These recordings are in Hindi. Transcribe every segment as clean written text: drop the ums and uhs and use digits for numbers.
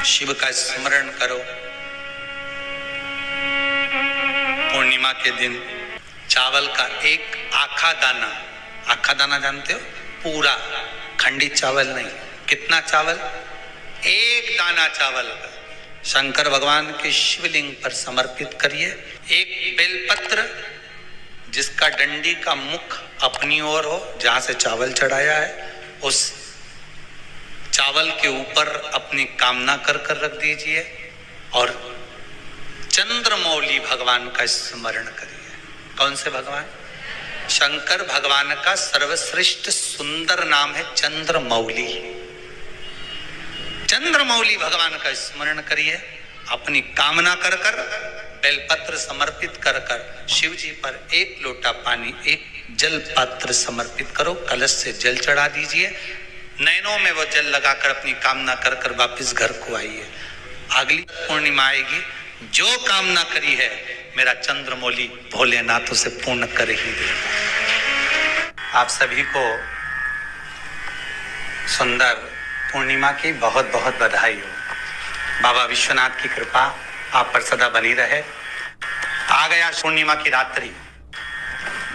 शिव का स्मरण करो। पूर्णिमा के दिन चावल का एक आखा दाना जानते हो, पूरा खंडित चावल नहीं। कितना चावल? एक दाना चावल का शंकर भगवान के शिवलिंग पर समर्पित करिए। एक बेलपत्र जिसका डंडी का मुख अपनी ओर हो, जहां से चावल चढ़ाया है, उस चावल के ऊपर अपनी कामना कर रख दीजिए और चंद्रमौली भगवान का स्मरण करिए। कौन से भगवान? शंकर भगवान का सर्वश्रेष्ठ सुंदर नाम है चंद्रमौली। चंद्रमौली भगवान का स्मरण करिए। अपनी कामना कर बेलपत्र समर्पित कर शिव जी पर एक लोटा पानी, एक जल पात्र समर्पित करो। कलश से जल चढ़ा दीजिए। नैनों में वो जल लगाकर अपनी कामना कर वापिस घर को आइए। अगली पूर्णिमा आएगी, जो कामना करी है मेरा चंद्रमौली भोलेनाथ उसे पूर्ण कर ही देगा। आप सभी को सुंदर पूर्णिमा की बहुत बहुत बधाई हो। बाबा विश्वनाथ की कृपा आप पर सदा बनी रहे। आ गया पूर्णिमा की रात्रि।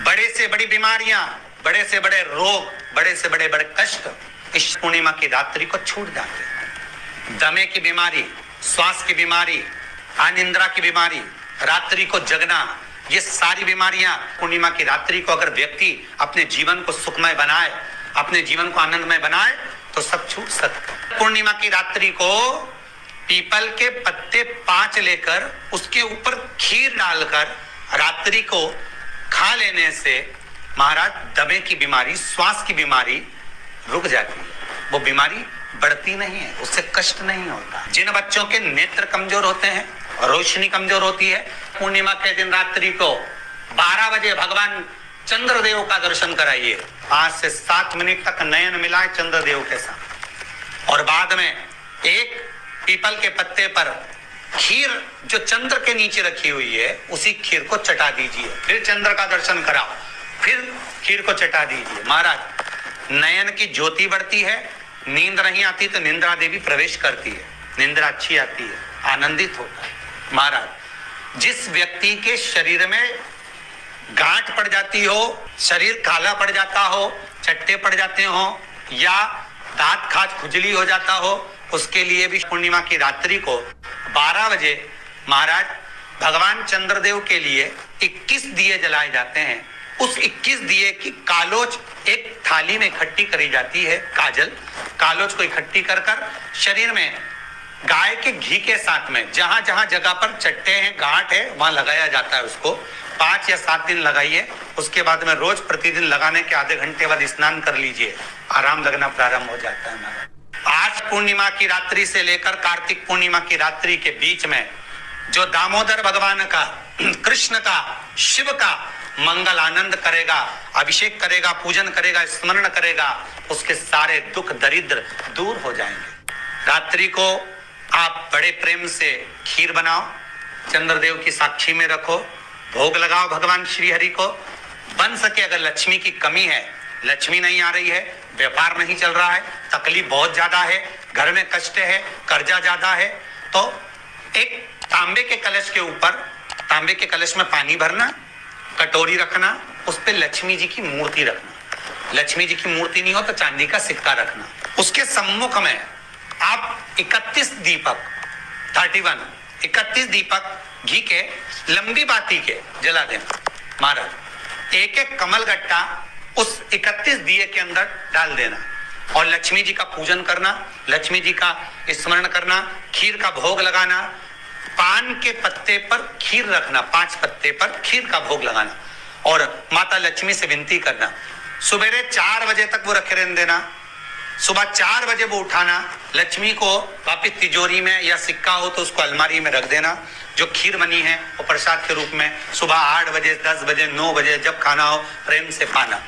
बड़े से बड़ी बीमारियां, बड़े से बड़े रोग, बड़े से बड़े कष्ट इस पूर्णिमा की रात्रि को छूट जाते हैं। दमे की बीमारी, श्वास की बीमारी, अनिद्रा की बीमारी, रात्रि को जगना, ये सारी बीमारियां पूर्णिमा की रात्रि को अगर व्यक्ति अपने जीवन को सुखमय बनाए, अपने जीवन को आनंदमय बनाए तो सब छूट सकते। पूर्णिमा की रात्रि को पीपल के पत्ते 5 लेकर उसके ऊपर खीर डालकर रात्रि को खा लेने से महाराज दमे की बीमारी, श्वास की बीमारी रुक जाती है। वो बीमारी बढ़ती नहीं है, उससे कष्ट नहीं होता। जिन बच्चों के नेत्र कमजोर होते हैं, रोशनी कमजोर होती है, पूर्णिमा के दिन रात्रि को 12 बजे भगवान चंद्रदेव का दर्शन कराइए। 5 से 7 मिनट तक नयन मिलाए चंद्रदेव के साथ और बाद में एक पीपल के पत्ते पर खीर जो चंद्र के नीचे रखी हुई है उसी खीर को चटा दीजिए। फिर चंद्र का दर्शन कराओ, फिर खीर को चटा दीजिए। महाराज नयन की ज्योति बढ़ती है। नींद नहीं आती तो निंद्रा देवी प्रवेश करती है, निंद्रा अच्छी आती है, आनंदित होता है। महाराज जिस व्यक्ति के शरीर में गांठ पड़ जाती हो, शरीर काला पड़ जाता हो, चट्टे पड़ जाते हो या दांत खाज खुजली हो जाता हो, उसके लिए भी पूर्णिमा की रात्रि को 12 बजे महाराज भगवान चंद्रदेव के लिए 21 दिए जलाए जाते हैं। उस 21 दिए की कालोच एक थाली में इकट्ठी करी जाती है। कालोच को इकट्ठी कर शरीर में गाय के घी के साथ में जहां जहां जगह पर चट्टे हैं, गांठ है, वहां लगाया जाता है। उसको 5 या 7 दिन लगाइए। उसके बाद में रोज प्रतिदिन लगाने के आधे घंटे बाद स्नान कर लीजिए, आराम लगना प्रारंभ हो जाता है। आज पूर्णिमा की रात्रि से लेकर कार्तिक पूर्णिमा की रात्रि के बीच में जो दामोदर भगवान का, कृष्ण का, शिव का मंगल आनंद करेगा, अभिषेक करेगा, पूजन करेगा, स्मरण करेगा, उसके सारे दुख दरिद्र दूर हो जाएंगे। रात्रि को आप बड़े प्रेम से खीर बनाओ, चंद्रदेव की साक्षी में रखो, भोग लगाओ भगवान श्री हरि को। बन सके अगर लक्ष्मी की कमी है, लक्ष्मी नहीं आ रही है, व्यापार नहीं चल रहा है, तकलीफ बहुत ज्यादा है, घर में कष्ट है, कर्जा ज्यादा है, तो एक तांबे के कलश के ऊपर, तांबे के कलश में पानी भरना, कटोरी रखना, उस पे लक्ष्मी जी की मूर्ति रखना। लक्ष्मी जी की मूर्ति नहीं हो तो चांदी का सिक्का रखना। उसके सम्मुख में आप 31 दीपक घी के लंबी बाती के जला देना। महाराज एक एक कमल गट्टा उस 31 दिए के अंदर डाल देना और लक्ष्मी जी का पूजन करना, लक्ष्मी जी का स्मरण करना, खीर का भोग लगाना, पान के पत्ते पर खीर रखना, 5 पत्ते पर खीर का भोग लगाना और माता लक्ष्मी से विनती करना। सुबेरे 4 बजे तक वो रखे रहने देना। सुबह 4 बजे वो उठाना, लक्ष्मी को वापिस तिजोरी में या सिक्का हो तो उसको अलमारी में रख देना। जो खीर बनी है वो प्रसाद के रूप में सुबह 8 बजे, 10 बजे, 9 बजे जब खाना हो प्रेम से पाना।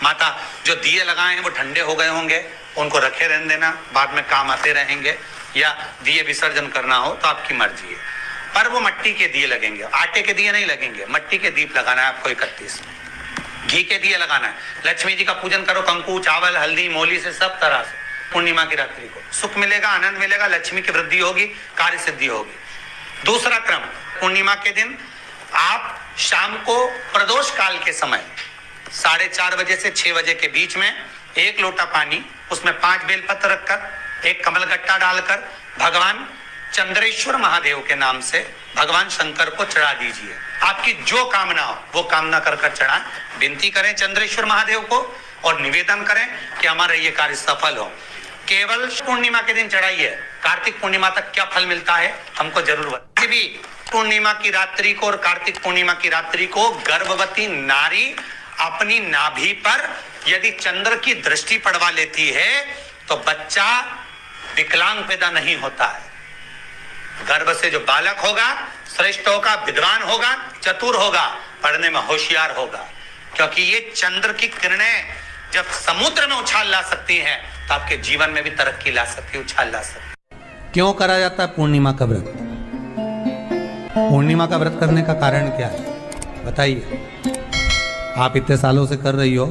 माता जो दिए लगाए हैं वो ठंडे हो गए होंगे, उनको रखे रहने देना, बाद में काम आते रहेंगे, या दिए विसर्जन करना हो तो आपकी मर्जी है। पर वो मिट्टी के दिए लगेंगे, आटे के दिए नहीं लगेंगे, मिट्टी के दीप लगाना है आपको। 31 घी के दिए लगाना है। लक्ष्मी जी का पूजन करो, कंकु, चावल, हल्दी, मोली से सब तरह से। पूर्णिमा की रात्रि को सुख मिलेगा, आनंद मिलेगा, लक्ष्मी की वृद्धि होगी, कार्य सिद्धि होगी। दूसरा क्रम, पूर्णिमा के दिन आप शाम को प्रदोष काल के समय 4:30 बजे से 6 बजे के बीच में 1 लोटा पानी, उसमें 5 बेलपत्र रखकर, 1 कमलगट्टा डालकर भगवान चंद्रेश्वर महादेव के नाम से भगवान शंकर को चढ़ा दीजिए। आपकी जो कामना हो वो कामना कर चढ़ाएं, विनती करें चंद्रेश्वर महादेव को और निवेदन करें कि हमारा ये कार्य सफल हो। केवल पूर्णिमा के दिन चढ़ाइए, कार्तिक पूर्णिमा तक क्या फल मिलता है हमको जरूर बताइए। भी पूर्णिमा की रात्रि को और कार्तिक पूर्णिमा की रात्रि को गर्भवती नारी अपनी नाभि पर यदि चंद्र की दृष्टि पड़वा लेती है तो बच्चा विकलांग पैदा नहीं होता है। गर्भ से जो बालक होगा श्रेष्ठ होगा, विद्वान होगा, चतुर होगा, पढ़ने में होशियार होगा, क्योंकि ये चंद्र की किरणें जब समुद्र में उछाल ला सकती हैं तो आपके जीवन में भी तरक्की ला सकती है, उछाल ला सकती है। क्यों करा जाता है पूर्णिमा का व्रत? पूर्णिमा का व्रत करने का कारण क्या है बताइए? आप इतने सालों से कर रही हो,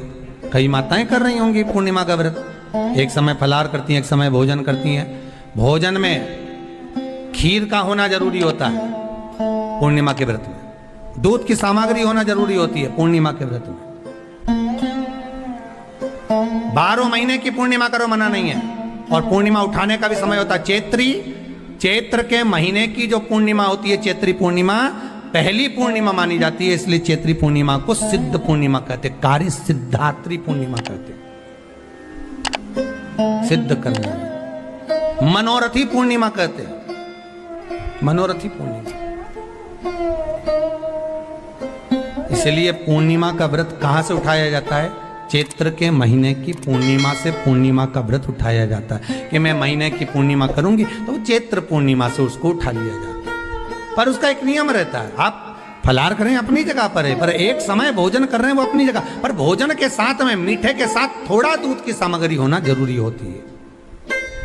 कई माताएं कर रही होंगी पूर्णिमा का व्रत। एक समय फलाहार करती हैं, एक समय भोजन करती हैं। भोजन में खीर का होना जरूरी होता है पूर्णिमा के व्रत में, दूध की सामग्री होना जरूरी होती है पूर्णिमा के व्रत में। 12 महीने की पूर्णिमा करो, मना नहीं है। और पूर्णिमा उठाने का भी समय होता है। चैत्र के महीने की जो पूर्णिमा होती है, चैत्री पूर्णिमा पहली पूर्णिमा मानी जाती है, इसलिए चैत्री पूर्णिमा को सिद्ध पूर्णिमा कहते, कार्य सिद्धात्री पूर्णिमा कहते, सिद्ध करना। मनोरथी पूर्णिमा कहते, मनोरथी पूर्णिमा। इसलिए पूर्णिमा का व्रत कहां से उठाया जाता है? चैत्र के महीने की पूर्णिमा से पूर्णिमा का व्रत उठाया जाता है कि मैं महीने की पूर्णिमा करूंगी तो चैत्र पूर्णिमा से उसको उठा लिया जाता है। पर उसका एक नियम रहता है, आप फलाहार करें अपनी जगह पर है, पर एक समय भोजन कर रहे हैं वो अपनी जगह पर, भोजन के साथ में मीठे के साथ थोड़ा दूध की सामग्री होना जरूरी होती है।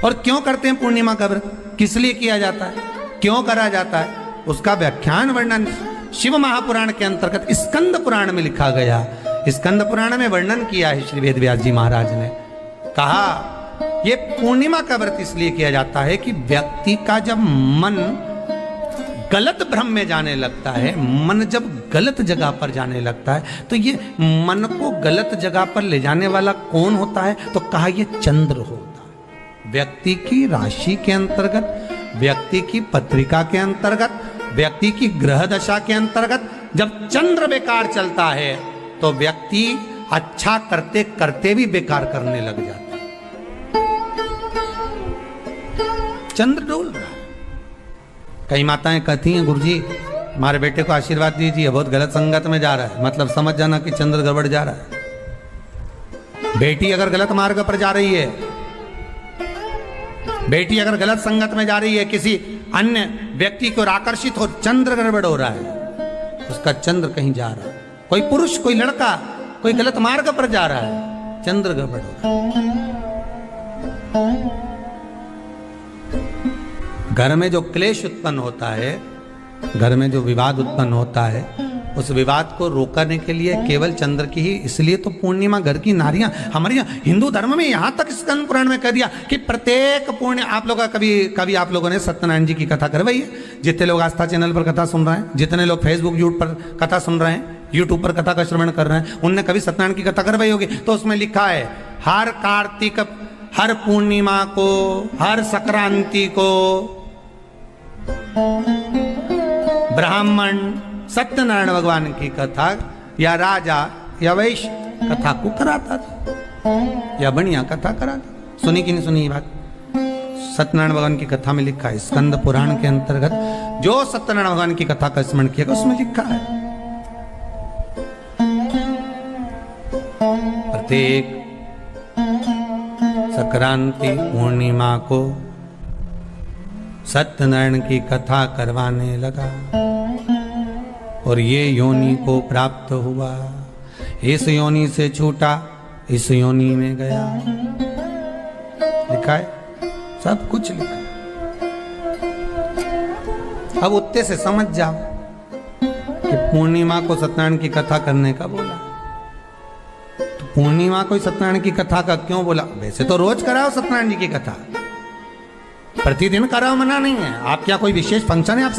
और क्यों करते हैं पूर्णिमा का व्रत, किस लिए किया जाता है, क्यों करा जाता है, उसका व्याख्यान वर्णन शिव महापुराण के अंतर्गत स्कंद पुराण में लिखा गया। स्कंद पुराण में वर्णन किया है श्री वेदव्यास जी महाराज ने। कहा ये पूर्णिमा का व्रत इसलिए किया जाता है कि व्यक्ति का जब मन गलत भ्रम में जाने लगता है, मन जब गलत जगह पर जाने लगता है, तो ये मन को गलत जगह पर ले जाने वाला कौन होता है? तो कहा ये चंद्र होता है। व्यक्ति की राशि के अंतर्गत, व्यक्ति की पत्रिका के अंतर्गत, व्यक्ति की ग्रह दशा के अंतर्गत जब चंद्र बेकार चलता है तो व्यक्ति अच्छा करते करते भी बेकार करने लग जाता है। चंद्र डोल रहा है। कई माताएं कहती हैं गुरुजी हमारे बेटे को आशीर्वाद दीजिए, बहुत गलत संगत में जा रहा है, मतलब समझ जाना कि चंद्र गड़बड़ जा रहा है। बेटी अगर गलत मार्ग पर जा रही है, बेटी अगर गलत संगत में जा रही है, किसी अन्य व्यक्ति की ओर आकर्षित हो, चंद्र गड़बड़ हो रहा है, उसका चंद्र कहीं जा रहा है। कोई पुरुष, कोई लड़का, कोई गलत मार्ग पर जा रहा है, चंद्र गड़बड़ हो रहा है। घर में जो क्लेश उत्पन्न होता है, घर में जो विवाद उत्पन्न होता है, उस विवाद को रोकने के लिए केवल चंद्र की ही, इसलिए तो पूर्णिमा घर की नारियां हमारे यहाँ हिंदू धर्म में यहाँ तक स्कंद पुराण में कह दिया कि प्रत्येक पूर्ण, आप लोग कभी आप लोगों ने सत्यनारायण जी की कथा करवाई है? जितने लोग आस्था चैनल पर कथा सुन रहे हैं, जितने लोग फेसबुक यूट्यूब पर कथा सुन रहे हैं, यूट्यूब पर कथा का श्रवण कर रहे हैं, उनने कभी सत्यनारायण की कथा करवाई होगी। तो उसमें लिखा है हर कार्तिक, हर पूर्णिमा को, हर संक्रांति को ब्राह्मण सत्यनारायण भगवान की कथा या राजा या वैश्य कथा को कराता था या बढ़िया कथा कराता। सुनी कि नहीं सुनी ये बात? सत्यनारायण भगवान की कथा में लिखा है, स्कंद पुराण के अंतर्गत जो सत्यनारायण भगवान की कथा का स्मरण किया उसमें लिखा है प्रत्येक संक्रांति पूर्णिमा को सत्यनारायण की कथा करवाने लगा और ये योनि को प्राप्त हुआ, इस योनि से छूटा, इस योनि में गया। लिखा है, सब कुछ लिखा है। अब उत्ते से समझ जाओ कि पूर्णिमा को सत्यनारायण की कथा करने का बोला, तो पूर्णिमा कोई सत्यनारायण की कथा का क्यों बोला? वैसे तो रोज कराओ सत्यनारायण जी की कथा, प्रतिदिन कराओ, मना नहीं है। आप क्या कोई विशेष फंक्शन है आप